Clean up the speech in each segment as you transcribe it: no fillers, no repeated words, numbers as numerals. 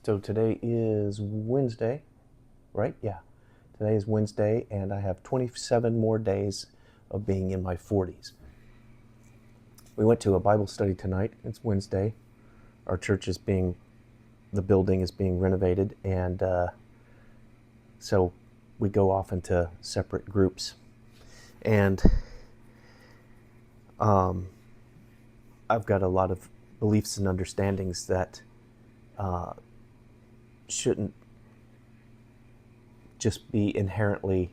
So today is Wednesday, right? Yeah. Today is Wednesday, and I have 27 more days of being in my 40s. We went to a Bible study tonight. It's Wednesday. Our church the building is being renovated, and so we go off into separate groups. And I've got a lot of beliefs and understandings that shouldn't just be inherently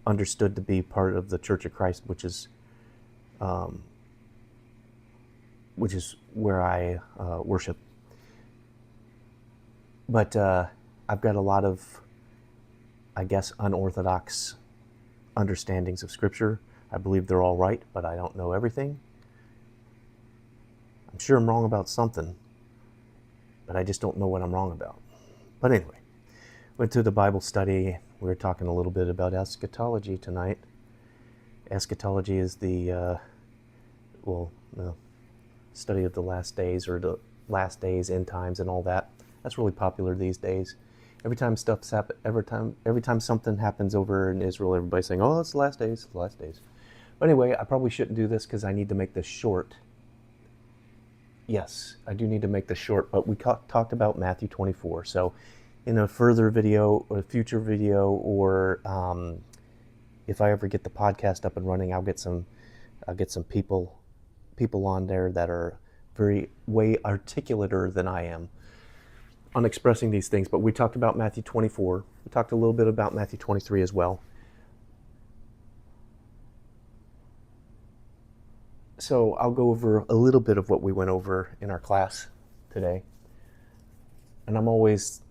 understood to be part of the Church of Christ, which is where I worship. But I've got a lot of, I guess, unorthodox understandings of Scripture. I believe they're all right, but I don't know everything. I'm sure I'm wrong about something, but I just don't know what I'm wrong about. But anyway, went to the Bible study. We were talking a little bit about eschatology tonight. Eschatology is the study of the last days, or the last days, end times, and all that. That's really popular these days. Every time something happens over in Israel, everybody's saying, "Oh, it's the last days, it's the last days." But anyway, I probably shouldn't do this because I need to make this short. Yes, I do need to make this short, but we talked about Matthew 24. So in a further video, or a future video, or if I ever get the podcast up and running, I'll get some people on there that are way articulater than I am on expressing these things. But we talked about Matthew 24. We talked a little bit about Matthew 23 as well. So I'll go over a little bit of what we went over in our class today. And I'm always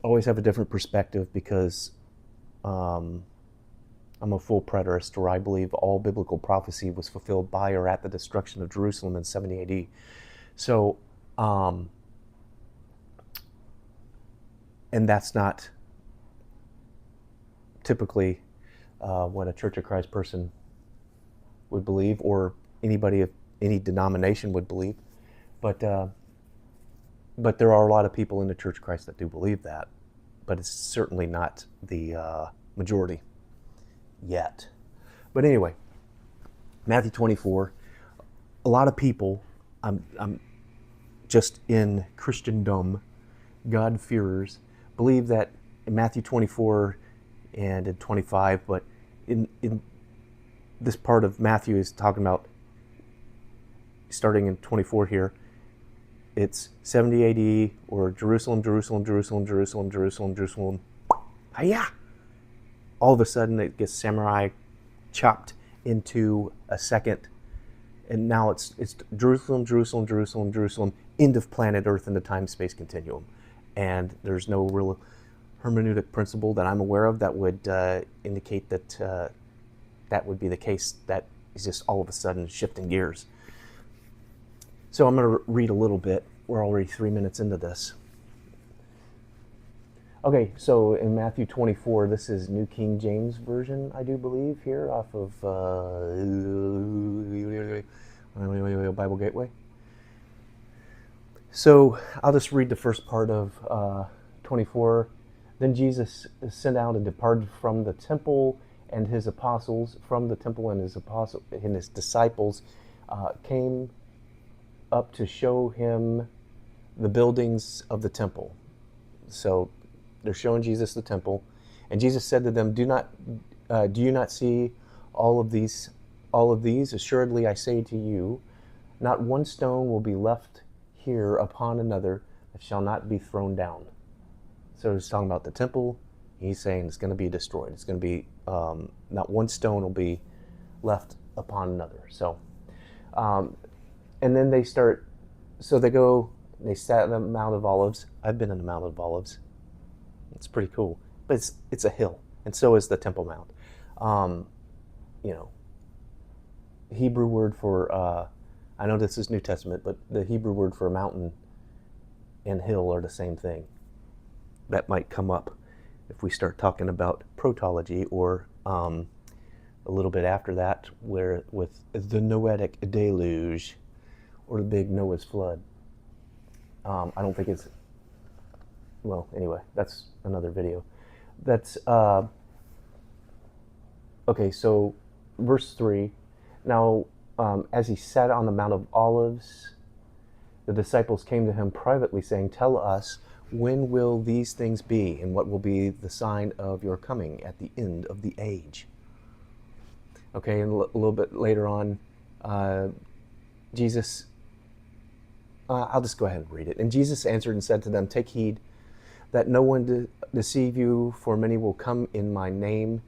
have a different perspective because I'm a full preterist, where I believe all biblical prophecy was fulfilled by or at the destruction of Jerusalem in 70 AD. So, and that's not typically what a Church of Christ person would believe, or anybody of any denomination would believe. But there are a lot of people in the Church of Christ that do believe that. But it's certainly not the majority yet. But anyway, Matthew 24. A lot of people, I'm just in Christendom, God-fearers, believe that in Matthew 24 and in 25, but in this part of Matthew is talking about, starting in 24 here, it's 70 AD, or Jerusalem. Hiya! All of a sudden it gets samurai chopped into a second, and now it's Jerusalem, end of planet Earth in the time-space continuum. And there's no real hermeneutic principle that I'm aware of that would indicate that that would be the case. That is just all of a sudden shifting gears. So I'm going to read a little bit. We're already 3 minutes into this. Okay, so in Matthew 24, this is New King James Version, I do believe, here off of Bible Gateway. So I'll just read the first part of 24. Then Jesus sent out and departed from the temple, and his apostles, and his disciples came up to show him the buildings of the temple. So they're showing Jesus the temple, and Jesus said to them, do you not see all of these? Assuredly I say to you, not one stone will be left here upon another that shall not be thrown down. So he's talking about the temple. He's saying it's going to be destroyed. It's going to be, not one stone will be left upon another. So, and then they sat in the Mount of Olives. I've been in the Mount of Olives. It's pretty cool, but it's a hill, and so is the Temple Mount. Hebrew word for, I know this is New Testament, but the Hebrew word for mountain and hill are the same thing. That might come up if we start talking about protology, or a little bit after that, where with the Noetic deluge, or the big Noah's flood. I don't think it's well, anyway, that's another video. That's, okay, so verse 3. Now, as he sat on the Mount of Olives, the disciples came to him privately, saying, "Tell us, when will these things be, and what will be the sign of your coming at the end of the age?" Okay, and a little bit later on, Jesus, I'll just go ahead and read it. "And Jesus answered and said to them, Take heed that no one deceive you, for many will come in my name,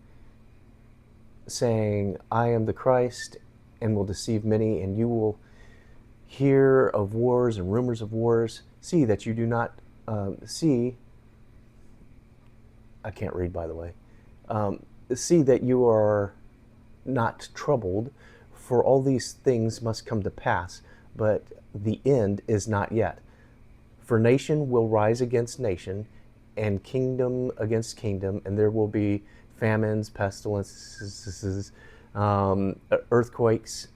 saying, I am the Christ, and will deceive many, and you will hear of wars and rumors of wars. See that you do not I can't read, by the way. See that you are not troubled, for all these things must come to pass, but the end is not yet. For nation will rise against nation, and kingdom against kingdom, and there will be famines, pestilences, earthquakes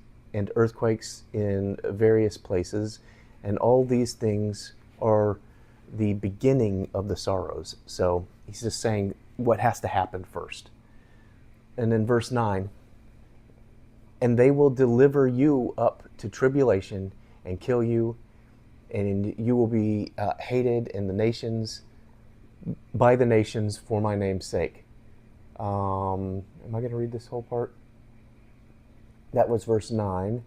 in various places, and all these things are the beginning of the sorrows." So he's just saying what has to happen first. And then verse 9, "And they will deliver you up to tribulation and kill you, and you will be hated in the nations, by the nations, for my name's sake." Am I going to read this whole part? That was verse 9.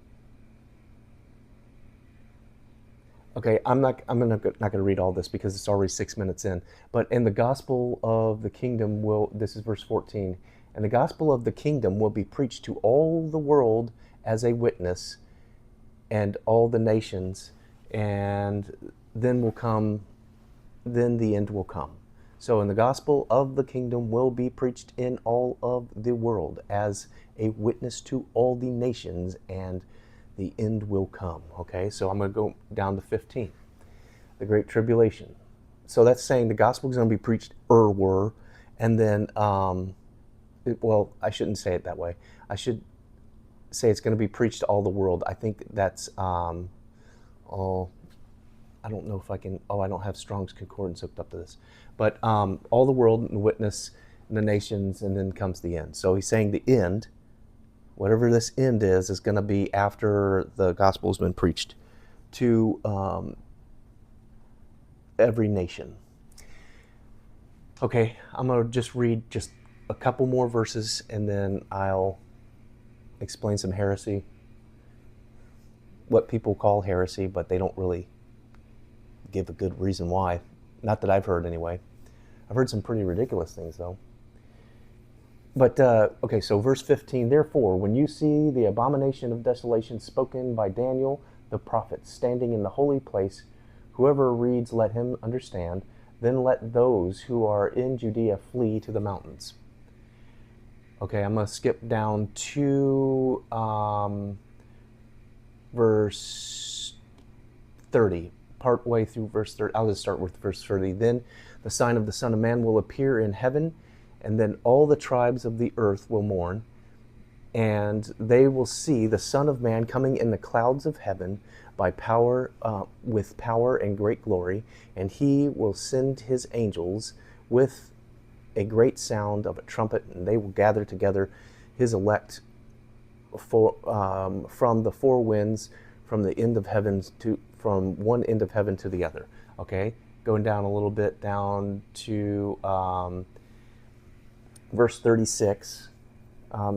Okay, I'm not going to read all this because it's already 6 minutes in. But in the gospel of the kingdom this is verse 14, "And the gospel of the kingdom will be preached to all the world as a witness, and all the nations, and then the end will come." So in the gospel of the kingdom will be preached in all of the world as a witness to all the nations, and the end will come. Okay, so I'm going to go down to 15. The Great Tribulation. So that's saying the gospel is going to be preached and then, well, I shouldn't say it that way. I should say it's going to be preached to all the world. I think that's, I don't know if I can, I don't have Strong's Concordance hooked up to this. But all the world and witness, the nations, and then comes the end. So he's saying the end, whatever this end is going to be after the gospel has been preached to every nation. Okay, I'm going to just read just a couple more verses, and then I'll explain some heresy. What people call heresy, but they don't really give a good reason why. Not that I've heard, anyway. I've heard some pretty ridiculous things, though. But, okay, so verse 15, "Therefore, when you see the abomination of desolation spoken by Daniel the prophet standing in the holy place, whoever reads, let him understand. Then let those who are in Judea flee to the mountains." Okay, I'm going to skip down to verse 30, part way through verse 30. I'll just start with verse 30. "Then the sign of the Son of Man will appear in heaven, and then all the tribes of the earth will mourn, and they will see the Son of Man coming in the clouds of heaven by power, with power and great glory, and he will send his angels with a great sound of a trumpet, and they will gather together his elect from the four winds, from the end of heavens from one end of heaven to the other." Okay, going down a little bit down to verse 36.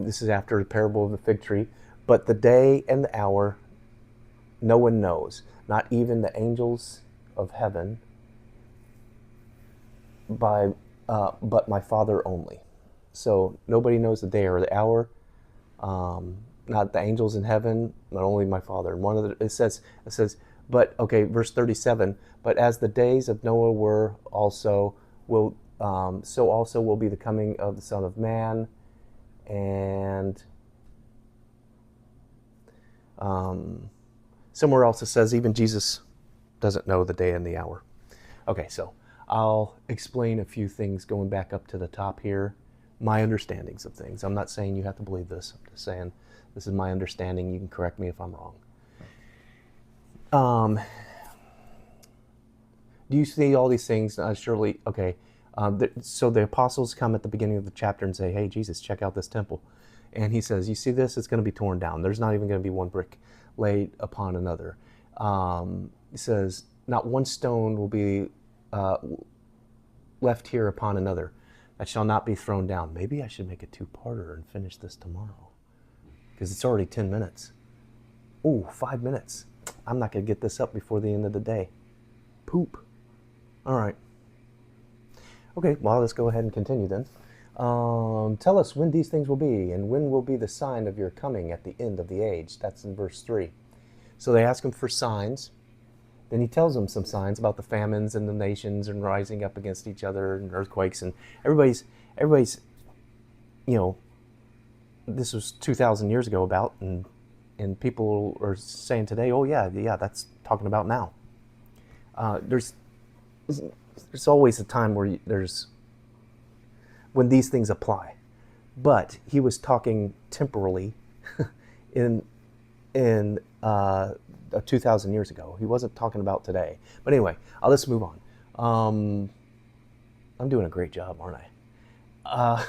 This is after the parable of the fig tree. "But the day and the hour no one knows, not even the angels of heaven, but my Father only." So nobody knows the day or the hour, not the angels in heaven, not only my Father. And it says, but okay, verse 37. "But as the days of Noah were, so also will be the coming of the Son of Man." And somewhere else it says even Jesus doesn't know the day and the hour. Okay, so I'll explain a few things going back up to the top here. My understandings of things. I'm not saying you have to believe this. I'm just saying this is my understanding. You can correct me if I'm wrong. do you see all these things? Surely, okay. So the apostles come at the beginning of the chapter and say, hey, Jesus, check out this temple. And he says, you see this? It's going to be torn down. There's not even going to be one brick laid upon another. He says, not one stone will be left here upon another that shall not be thrown down. Maybe I should make a two-parter and finish this tomorrow, because it's already 10 minutes. Oh, 5 minutes. I'm not going to get this up before the end of the day. Poop. All right. Okay, well, let's go ahead and continue then. Tell us when these things will be, and when will be the sign of your coming at the end of the age. That's in verse 3. So they ask him for signs. Then he tells them some signs about the famines and the nations and rising up against each other and earthquakes. And everybody's, this was 2,000 years ago about, and people are saying today, oh yeah, that's talking about now. There's always a time where when these things apply, but he was talking temporally in 2,000 years ago. He wasn't talking about today. But anyway, let's move on. I'm doing a great job, aren't I?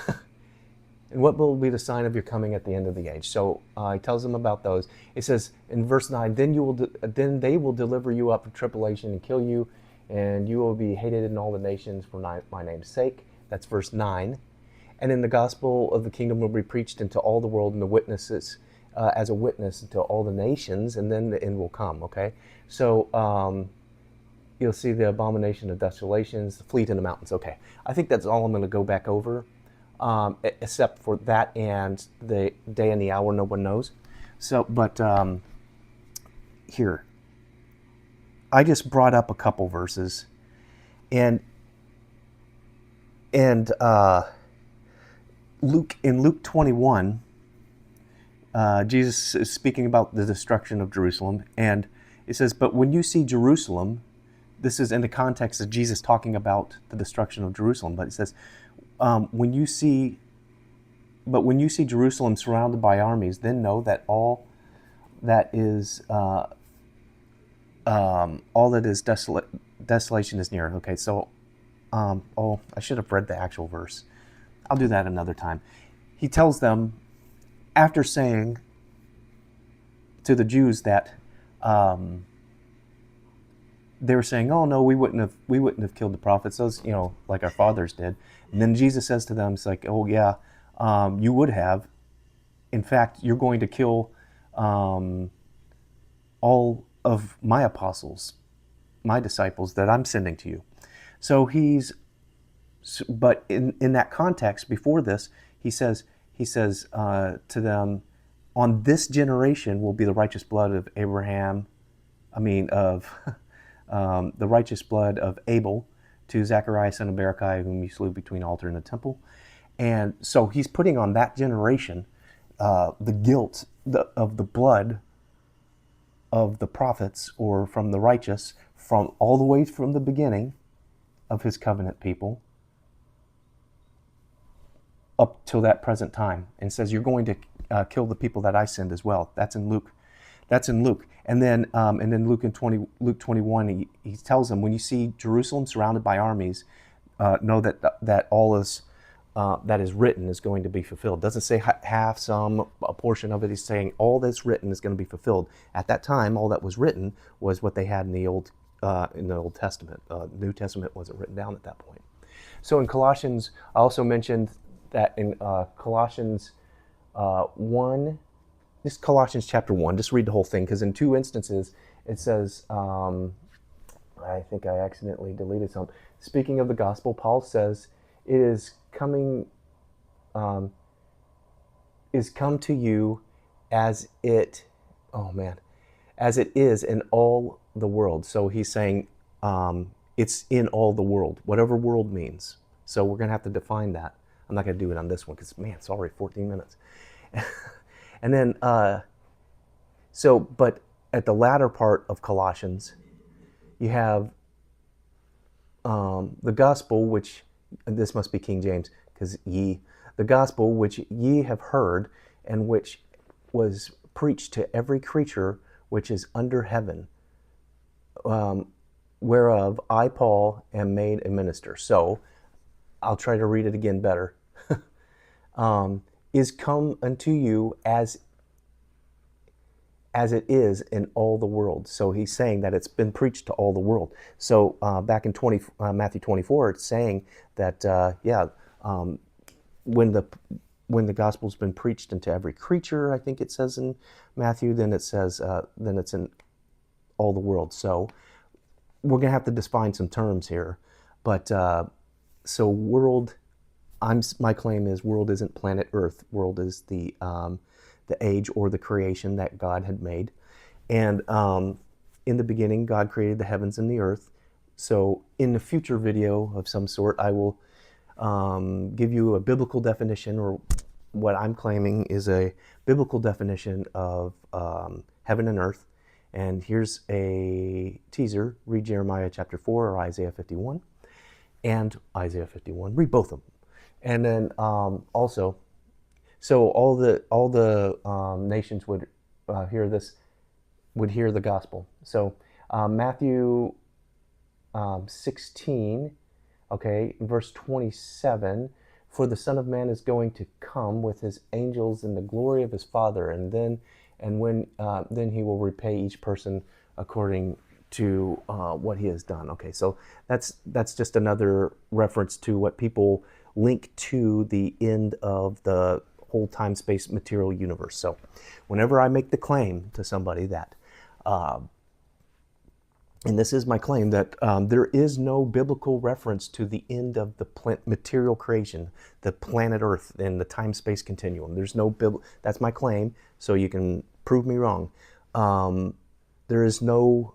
And what will be the sign of your coming at the end of the age? So he tells them about those. It says in verse 9, then they will deliver you up for tribulation and kill you, and you will be hated in all the nations for my name's sake. That's verse 9. And then the gospel of the kingdom will be preached into all the world, and the witnesses as a witness to all the nations, and then the end will come, okay? So you'll see the abomination of desolations, the fleet in the mountains. Okay, I think that's all I'm going to go back over, except for that and the day and the hour no one knows. So, but here, I just brought up a couple verses, and Luke 21, Jesus is speaking about the destruction of Jerusalem, and it says, but when you see Jerusalem, this is in the context of Jesus talking about the destruction of Jerusalem, but it says, when you see Jerusalem surrounded by armies, then know that all that is desolation is near. Okay, so I should have read the actual verse. I'll do that another time. He tells them, after saying to the Jews that they were saying, oh no, we wouldn't have killed the prophets, those, like our fathers did. And then Jesus says to them, it's like, oh yeah, you would have. In fact, you're going to kill all of my apostles, my disciples that I'm sending to you. So but in that context, before this, he says to them, on this generation will be the righteous blood of the righteous blood of Abel to Zachariah son of Berechiah, whom you slew between the altar and the temple. And so he's putting on that generation the guilt of the blood of the prophets, or from the righteous, from all the way from the beginning of his covenant people up till that present time, and says you're going to kill the people that I send as well. That's in Luke. And then Luke 21, he tells them, when you see Jerusalem surrounded by armies, know that all is that is written is going to be fulfilled. Doesn't say half, a portion of it. He's saying all that's written is going to be fulfilled. At that time, all that was written was what they had in the Old Testament. New Testament wasn't written down at that point. So in Colossians, I also mentioned that in Colossians 1, this Colossians chapter 1, just read the whole thing, because in two instances it says, I think I accidentally deleted some. Speaking of the gospel, Paul says, it is come to you as it is in all the world. So he's saying it's in all the world, whatever world means. So we're going to have to define that. I'm not going to do it on this one because, man, it's already 14 minutes. And then, but at the latter part of Colossians, you have the gospel, which, this must be King James, because the gospel which ye have heard, and which was preached to every creature which is under heaven, whereof I, Paul, am made a minister. So I'll try to read it again better. Is come unto you as it is in all the world. So he's saying that it's been preached to all the world. So back in Matthew 24, it's saying that when the gospel's been preached into every creature, I think it says in Matthew, then it says then it's in all the world. So we're gonna have to define some terms here, but so world. My claim is world isn't planet Earth. World is the age or the creation that God had made. And in the beginning, God created the heavens and the earth. So in a future video of some sort, I will give you a biblical definition, or what I'm claiming is a biblical definition of heaven and earth. And here's a teaser. Read Jeremiah chapter 4 or Isaiah 51 and Isaiah 51. Read both of them. And then also, so all the nations would hear this, would hear the gospel. So Matthew 16, okay, verse 27, for the Son of Man is going to come with his angels in the glory of his Father, and then he will repay each person according to what he has done. Okay, so that's just another reference to what people link to the end of the whole time, space, material universe. So whenever I make the claim to somebody that, and this is my claim, that there is no biblical reference to the end of the material creation, the planet Earth, and the time space continuum. There's no that's my claim, so you can prove me wrong. There is no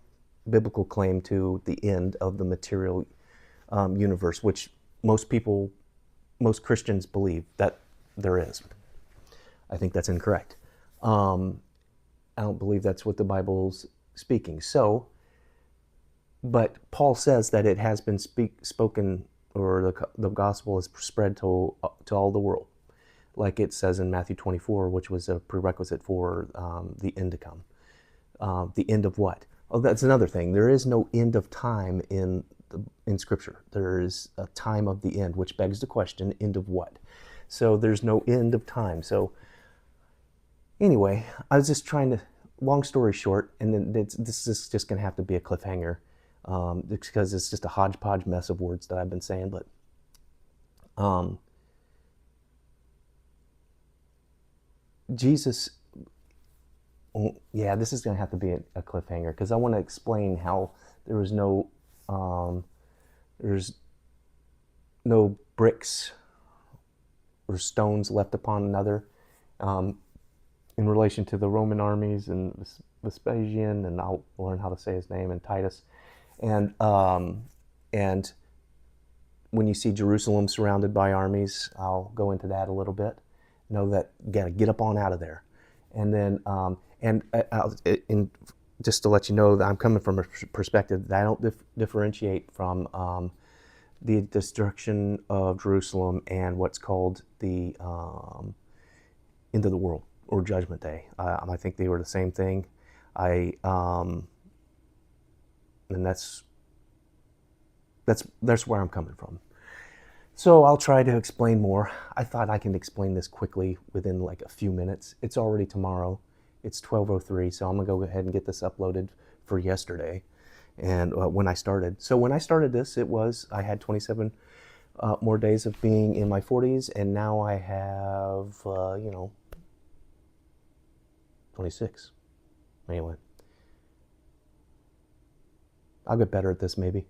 biblical claim to the end of the material universe, which most Christians believe that there is. I think that's incorrect. I don't believe that's what the Bible's speaking. So, but Paul says that it has been spoken, or the gospel is spread to all the world, like it says in Matthew 24, which was a prerequisite for the end to come. The end of what? Oh, that's another thing. There is no end of time in Scripture. There is a time of the end, which begs the question, end of what? So there's no end of time. So anyway, I was just trying to, long story short, and then this is just going to have to be a cliffhanger, because it's just a hodgepodge mess of words that I've been saying, but Jesus, yeah, this is going to have to be a cliffhanger, because I want to explain how there's no bricks or stones left upon another, in relation to the Roman armies and Vespasian, and I'll learn how to say his name, and Titus, and when you see Jerusalem surrounded by armies, I'll go into that a little bit. Know that you gotta get up on out of there, and then just to let you know that I'm coming from a perspective that I don't differentiate from the destruction of Jerusalem and what's called the end of the world or Judgment Day. I think they were the same thing. And that's where I'm coming from. So I'll try to explain more. I thought I can explain this quickly within like a few minutes. It's already tomorrow. It's 12:03, so I'm gonna go ahead and get this uploaded for yesterday. And when I started. So when I started this, I had 27 more days of being in my 40s, and now I have, 26. Anyway. I'll get better at this maybe.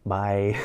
Bye.